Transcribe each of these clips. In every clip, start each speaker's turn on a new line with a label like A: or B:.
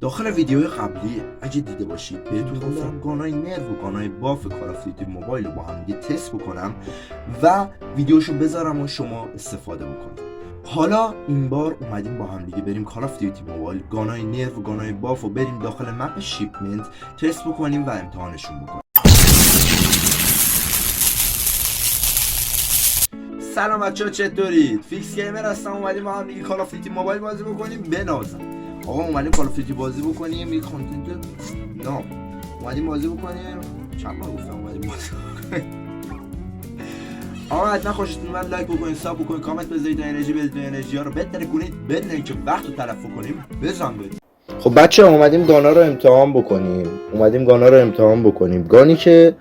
A: داخل ویدیوی قبلی اگه دیده باشید بهتون گفتم گانای نرو و گانای باف کال آف دیوتی موبایل رو با هم دیگه تست بکنم و ویدیوشو بذارم و شما استفاده بکنید. حالا این بار اومدیم با هم دیگه بریم کال آف دیوتی موبایل گانای نرو و گانای باف رو بریم داخل مپ شیپمنت تست بکنیم و امتحانشون بکنیم. سلام بچه‌ها، چطورید؟ فیکس گیمر هستم. اومدیم با هم دیگه کال آف دیوتی موبایل بازی بکنیم. بنازم آقا اومدیم کال آف دیوتی بازی بکنیم، یه کانتنت اومدیم بازی بکنیم. چند بار گفتم اومدیم بازی بکنیم. آقا حتما خوشتون اومد لایک بکنید، ساب بکنید، کامنت بذارید، انرژی بدید، انرژی‌ها رو بهتر کنید بدون اینکه وقت رو تلف کنیم. بزن برید.
B: خب بچه ها اومدیم گانا رو امتحان بکنیم. گانی که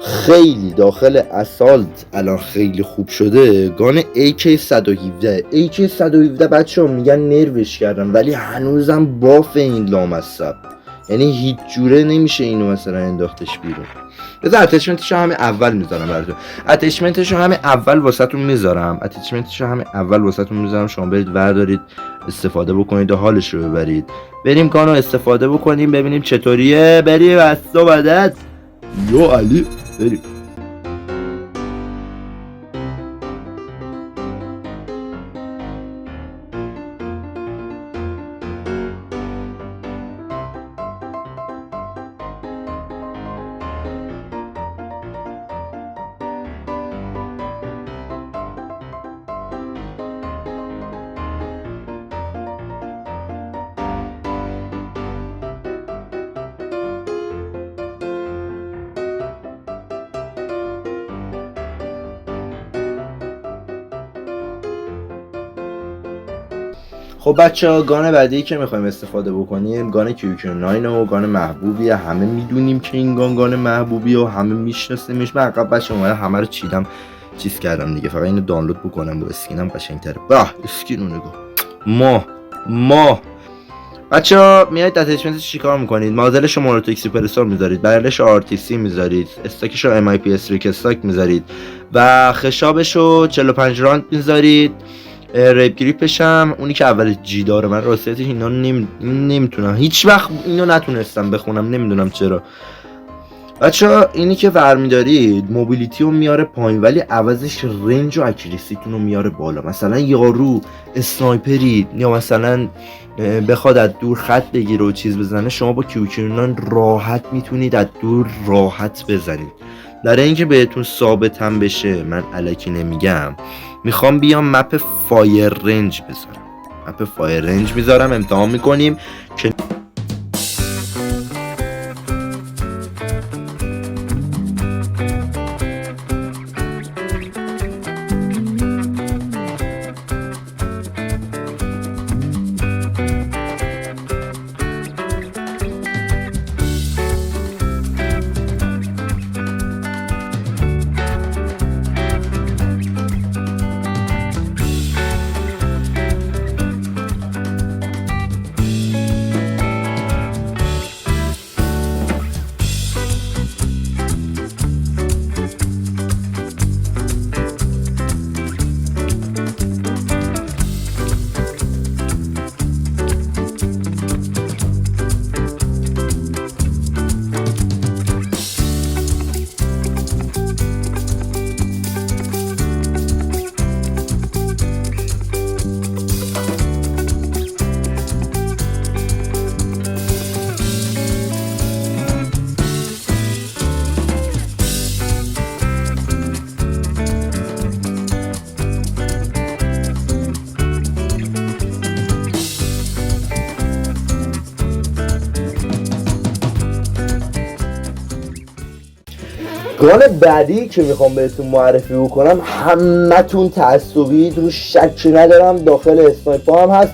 B: خیلی داخل اسالت الان خیلی خوب شده، گان AK117 بچه ها میگن نروش کردن ولی هنوزم باف این لامصب، یعنی هیچ جوره نمیشه اینو مثلا انداختش بیرون. بذار اتچمنتشو همه اول میذارم براتون، اتچمنتشو همه اول واسهتون میذارم، شما برید وردارید استفاده بکنید و حالش رو ببرید. بریم گانو استفاده بکنیم ببینیم چطوریه. بریم از صحبت یو علی بریم. خب بچه ها گان بعدی که میخوایم استفاده بکنیم گان QQ9 و گان محبوبیه. همه میدونیم که این گان محبوبیه و همه میشناسیمش. من عقب بچه اومده همه رو چیدم چیز کردم دیگه، فقط اینو دانلود بکنم با اسکینم قشنگ‌تره. اسکین رو نگاه، ماه بچه ها میایید اتچمنتش چیکار میکنید؟ مازلش رو مونوتیک سوپر استور میذارید، برلش رو RTC میذارید، استاکش رو MIPS ریک استاک میذارید و خشابش رو 45 راند میذارید. ریپ گریپش هم اونی که اول جی داره. من راستیتش اینا نمیتونم، هیچ وقت اینو نتونستم بخونم، نمیدونم چرا. بچه اینی که ورمیدارید موبیلیتی رو میاره پایین ولی عوضش رنج و اکیریسیتون رو میاره بالا. مثلا یارو اسنایپری یا مثلا بخواد از دور خط بگیره و چیز بزنه، شما با QQ9 راحت میتونید از دور راحت بزنید. در اینکه بهتون ثابت هم بشه، من الکی نمیگم، میخوام بیام مپ فایر رنج بذارم. امتحان میکنیم که گان بعدی که میخوام بهتون معرفی بکنم همتون تعصبید، رو شکی ندارم، داخل اسنایپ هم هست.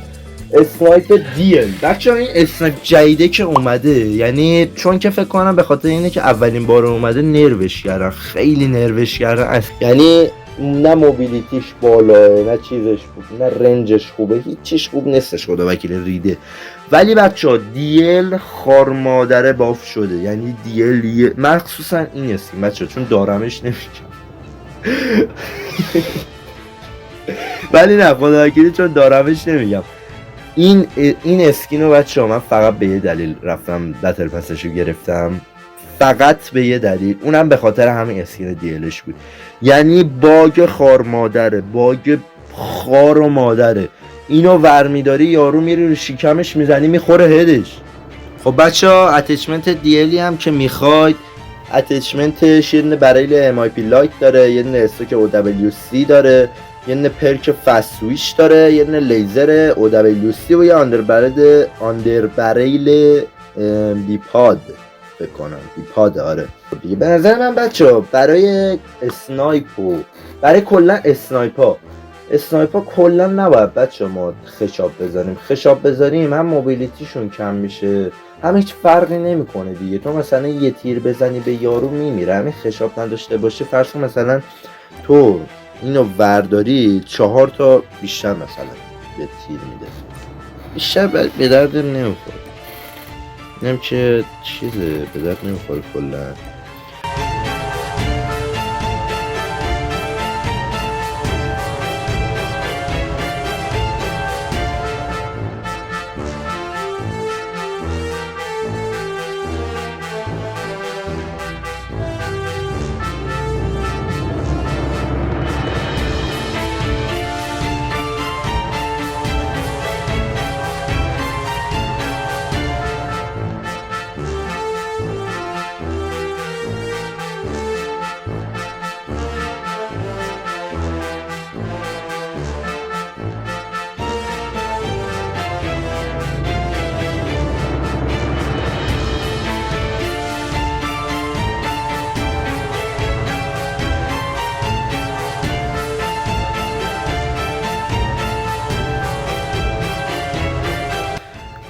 B: اسنایپ دیل بچه ها، این اسنایپ جدیده که اومده، یعنی چون که فکر کنم به خاطر اینه که اولین بار اومده نروش کردن، خیلی نروش کردن، یعنی نه موبیلیتیش بالاه، نه چیزش خوب، نه رنجش خوبه، هیچیش خوب نیستش، خدا وکیل ریده. ولی بچه ها دیل خار مادره باف شده، یعنی دیل مخصوصا این اسکین بچه ها، چون دارمش نمیکنم ولی نه خدا وکیلی چون دارمش نمیگم. این اسکین رو بچه‌ها من فقط به یه دلیل رفتم بتل پسشو گرفتم، فقط به یه دلیل، اونم به خاطر همین اسکین دیلش بود. یعنی باگ خار مادره، باگ خار و مادره. اینو ورمیداری یارو میری رو شکمش میزنی میخوره هدش. خب بچه ها اتچمنت دیلی هم که میخواید، اتچمنتش یه دونه برای MIP لایت داره، یه دونه استوک OWC داره، یه دونه پرک فست سویچ داره، یه دونه لیزر OWC و یه آندربریل بیپاد بکنم. بیپاد آره دیگه. به نظر من بچه ها برای برای کلا اسنایپا کلا نباید بچه ما خشاب بزنیم. خشاب بذاریم هم موبیلیتیشون کم میشه، هم هیچ فرقی نمیکنه دیگه. تو مثلا یه تیر بزنی به یارو میمیره، همین خشاب نداشته باشه. فرض کن مثلا تو اینو ورداری 4 تا بیشتر مثلا به تیر میده، بیشتر به درد نمیخوره. اینم که چیزه به درد نمیخوره کلا.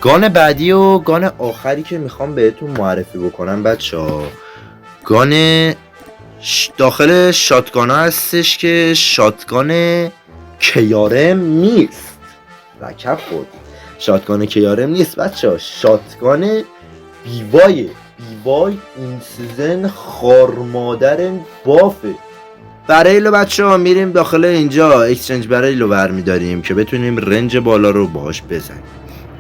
B: گان بعدی و گان آخری که میخوام بهتون معرفی بکنم بچه ها، گان داخل شاتگان ها هستش که شاتگان کیارم نیست. رکب خود شاتگان کیارم نیست بچه ها، شاتگان بیوای این سیزن خارمادر بافه. بریلو بچه ها میریم داخل اینجا اکسچنج بریلو برمیداریم که بتونیم رنج بالا رو باهاش بزنیم.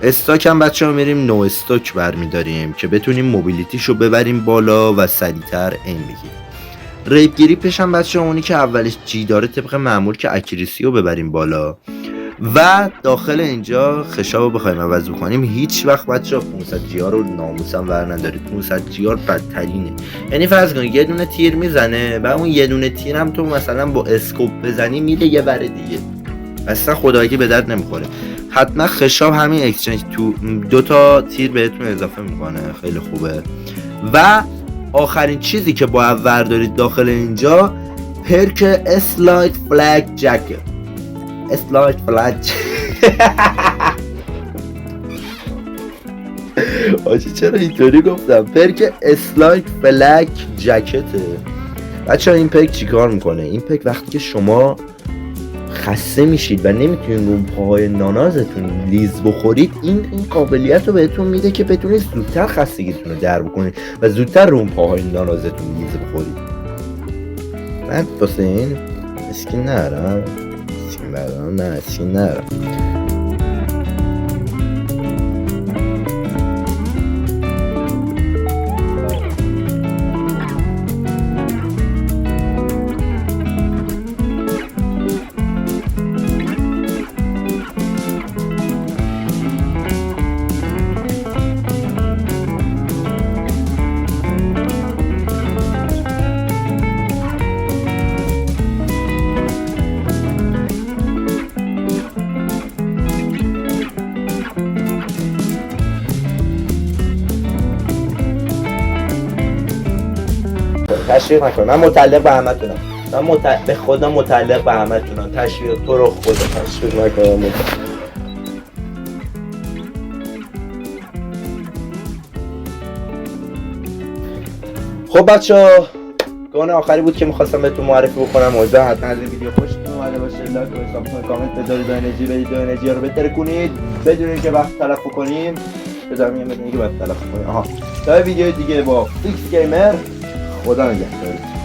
B: استاک هم بچه ها میریم نو استاک برمیداریم که بتونیم موبیلیتیشو ببریم بالا و سریعتر این بگیریم. ریپ گریپش هم بچه ها اونی که اولش جی داره طبق معمول که اکیریسی رو ببریم بالا. و داخل اینجا خشاب رو بخوایم عوض بکنیم هیچ وقت بچه ها 500 جی ها رو ناموسم ور ندارید. 500 جی ها بدترینه. یعنی فرض کن یه دونه تیر میزنه و اون یه دونه تیر هم تو مثلا با اسکوپ بزنی میده یه بره دیگه، اصلا خدایی به درد نمیخوره. حتما خشاب همین اکسچنج تو 2 تا تیر بهتون اضافه میکنه، خیلی خوبه. و آخرین چیزی که باید وردارید داخل اینجا پرک اسلایت فلگ جکت. اسلایت فلگ آجی چرا اینطوری گفتم؟ پرک اسلایت فلگ جکته بچه ها. این پرک چیکار میکنه؟ این پرک وقتی که شما خسته میشید و نمیتونید رو پاهای نانازتون لیز بخورید، این قابلیت رو بهتون میده که بتونید زودتر خستگیتون رو در بکنید و زودتر رو پاهای نانازتون لیز بخورید. من واسه این اسکین ندارم، اسکین ندارم. تشویق نکنم، من متعلق به همتونم. به خدا متعلق به همتونم. تشویق تو رو خدا تشویق نکنم. خب بچه‌ها گان آخری بود که می‌خواستم بهتون معرفی بکنم. امیدوارم حتما از این ویدیو خوشتون اومده باشه. لایک و سابسکرایب کامنت بذارید و انرژی بدید و انرژی رو بهتر کنید بدون اینکه وقت تلف کنیم. بدون اینکه وقت تلف کنیم. تا ویدیو دیگه با فیکس گیمر. خدا نگهدار.